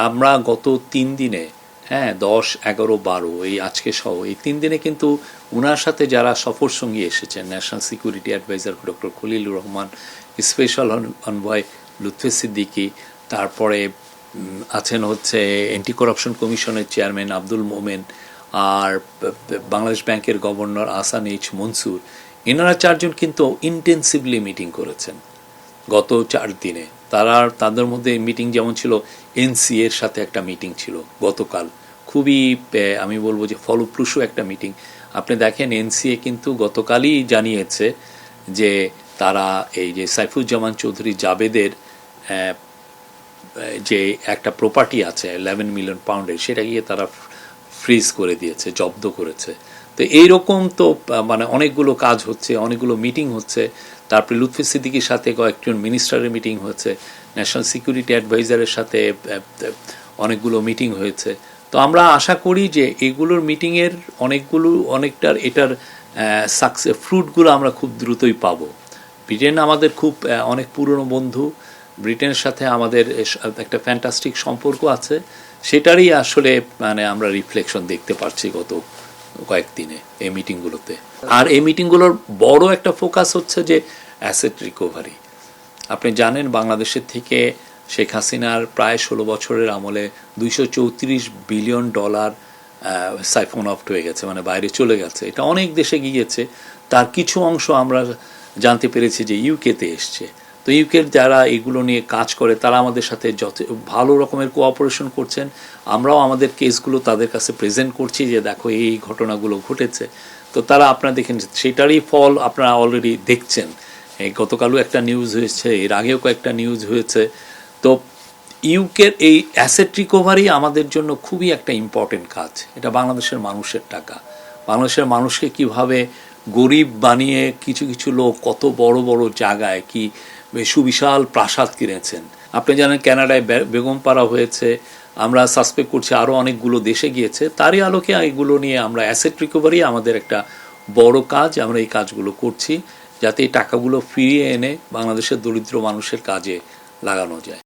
আমরা গত 3 দিনে, হ্যাঁ, 10, 11, 12 এই আজকে সহ এই 3 দিনে কিন্তু ওনার সাথে যারা সফর সঙ্গী এসেছেন, national security adviser doctor Khalilur Rahman, special envoy Lutfe Siddiqui, তারপরে আছেন হচ্ছে অ্যান্টি করাপশন কমিশনের চেয়ারম্যান আব্দুল মোমেন, আর বাংলাদেশ ব্যাংকের গভর্নর আহসান এইচ মনসুর। এনারা 4 জন কিন্তু ইন্টেন্সিভলি মিটিং করেছেন গত 4 দিনে। তাদের মধ্যে মিটিং যেমন ছিল, এনসিএ এর সাথে একটা মিটিং ছিল গতকাল, খুবই আমি বলবো যে ফলপ্রসূ একটা মিটিং। আপনি দেখেন এনসিএ কিন্তু গতকালই জানিয়েছে যে তারা এই যে সাইফুজ্জামান চৌধুরী জাবেদের যে একটা প্রপার্টি আছে 11 মিলিয়ন পাউন্ডের, সেটা গিয়ে তারা ফ্রিজ করে দিয়েছে, জব্দ করেছে। তো এইরকম তো মানে অনেকগুলো কাজ হচ্ছে, অনেকগুলো মিটিং হচ্ছে। তারপরে লুৎফি সিদ্দিকীর সাথে কয়েকজন মিনিস্টারের মিটিং হয়েছে, ন্যাশনাল সিকিউরিটি অ্যাডভাইজারের সাথে অনেকগুলো মিটিং হয়েছে। তো আমরা আশা করি যে এগুলোর মিটিংয়ের অনেকটার এটার ফ্রুটগুলো আমরা খুব দ্রুতই পাবো। ব্রিটেন আমাদের খুব অনেক পুরনো বন্ধু, ব্রিটেনের সাথে আমাদের একটা ফ্যান্টাস্টিক সম্পর্ক আছে, সেটারই আসলে মানে আমরা রিফ্লেকশন দেখতে পাচ্ছি গত কয়েকদিনে এই মিটিংগুলোতে। আর এই মিটিংগুলোর বড় একটা ফোকাস হচ্ছে যে অ্যাসেট রিকভারি। আপনি জানেন বাংলাদেশের থেকে শেখ হাসিনার প্রায় 16 বছরের আমলে $234 বিলিয়ন সাইফন অফ হয়ে গেছে, মানে বাইরে চলে গেছে। এটা অনেক দেশে গিয়েছে, তার কিছু অংশ আমরা জানতে পেরেছি যে ইউকেতে এসছে। তো ইউকের যারা এগুলো নিয়ে কাজ করে তারা আমাদের সাথে যত ভালো রকমের কোঅপারেশন করছেন। আমরাও আমাদের কেসগুলো তাদের কাছে প্রেজেন্ট করছি যে দেখো এই ঘটনাগুলো ঘটেছে। তো তারা আপনারা দেখেন সেটারই ফল আপনারা অলরেডি দেখছেন। গতকালও একটা নিউজ হয়েছে, এর আগেও কয়েকটা নিউজ হয়েছে। তো ইউকের এই অ্যাসেট রিকভারি আমাদের জন্য খুবই একটা ইম্পর্টেন্ট কাজ। এটা বাংলাদেশের মানুষের টাকা, বাংলাদেশের মানুষকে কিভাবে গরিব বানিয়ে কিছু কিছু লোক কত বড় বড় জায়গায় কি সুবিশাল প্রাসাদ কিনেছেন। আপনি জানেন কানাডায় বেগমপাড়া হয়েছে, আমরা সাসপেক্ট করছি আরও অনেকগুলো দেশে গিয়েছে। তারই আলোকে এগুলো নিয়ে আমরা অ্যাসেট রিকভারি আমাদের একটা বড় কাজ, আমরা এই কাজগুলো করছি যাতে এই টাকাগুলো ফিরিয়ে এনে বাংলাদেশের দরিদ্র মানুষের কাজে লাগানো যায়।